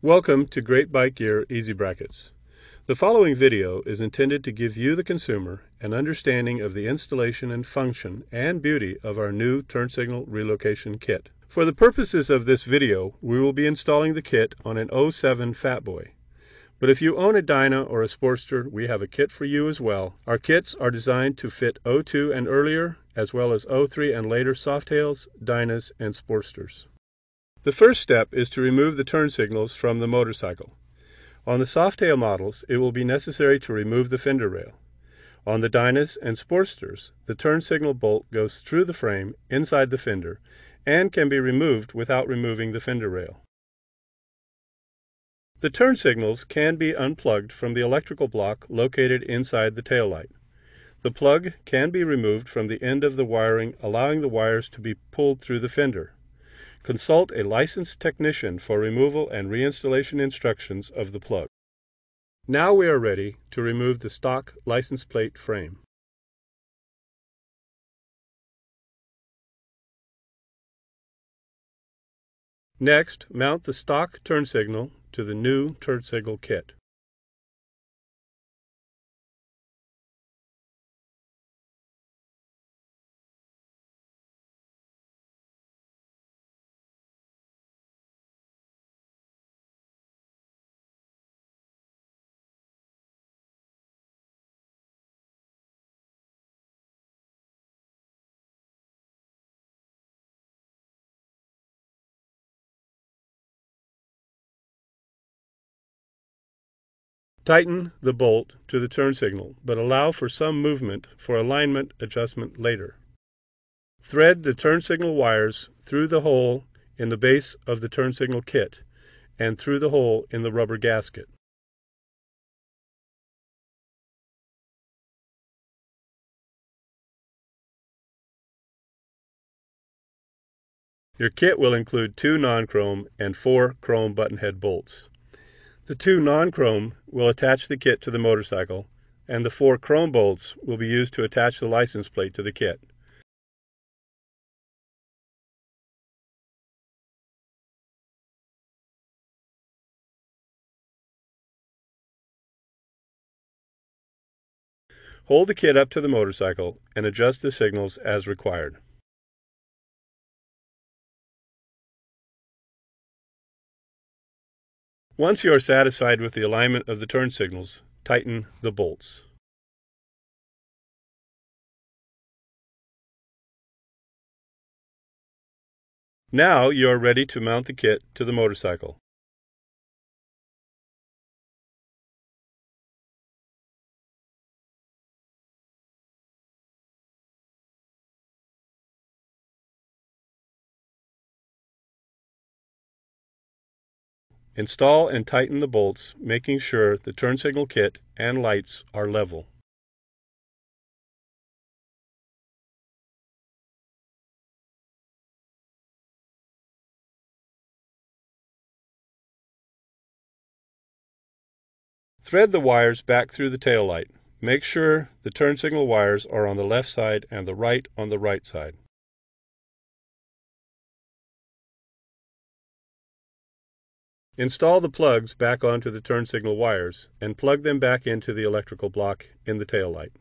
Welcome to Great Bike Gear Easy Brackets. The following video is intended to give you, the consumer, an understanding of the installation and function and beauty of our new Turn Signal Relocation Kit. For the purposes of this video, we will be installing the kit on an 07 Fatboy. But if you own a Dyna or a Sportster, we have a kit for you as well. Our kits are designed to fit 02 and earlier, as well as 03 and later Softails, Dynas, and Sportsters. The first step is to remove the turn signals from the motorcycle. On the Softail models, it will be necessary to remove the fender rail. On the Dynas and Sportsters, the turn signal bolt goes through the frame inside the fender and can be removed without removing the fender rail. The turn signals can be unplugged from the electrical block located inside the taillight. The plug can be removed from the end of the wiring, allowing the wires to be pulled through the fender. Consult a licensed technician for removal and reinstallation instructions of the plug. Now we are ready to remove the stock license plate frame. Next, mount the stock turn signal to the new Turn Signal kit. Tighten the bolt to the turn signal, but allow for some movement for alignment adjustment later. Thread the turn signal wires through the hole in the base of the turn signal kit and through the hole in the rubber gasket. Your kit will include 2 non-chrome and 4 chrome button head bolts. The 2 non-chrome will attach the kit to the motorcycle, and the 4 chrome bolts will be used to attach the license plate to the kit. Hold the kit up to the motorcycle and adjust the signals as required. Once you are satisfied with the alignment of the turn signals, tighten the bolts. Now you are ready to mount the kit to the motorcycle. Install and tighten the bolts, making sure the turn signal kit and lights are level. Thread the wires back through the taillight. Make sure the turn signal wires are on the left side and the right on the right side. Install the plugs back onto the turn signal wires and plug them back into the electrical block in the taillight.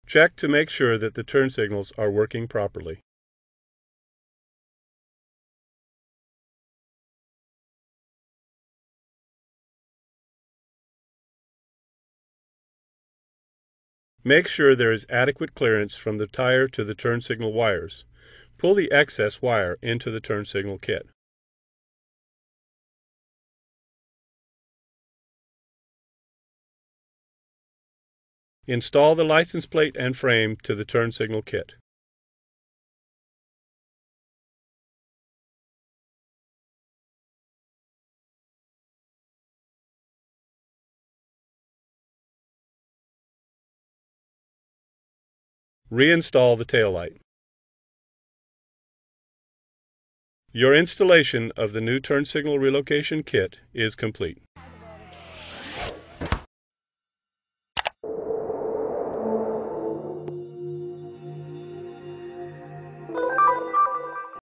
Check to make sure that the turn signals are working properly. Make sure there is adequate clearance from the tire to the turn signal wires. Pull the excess wire into the turn signal kit. Install the license plate and frame to the turn signal kit. Reinstall the taillight. Your installation of the new Turn Signal Relocation Kit is complete.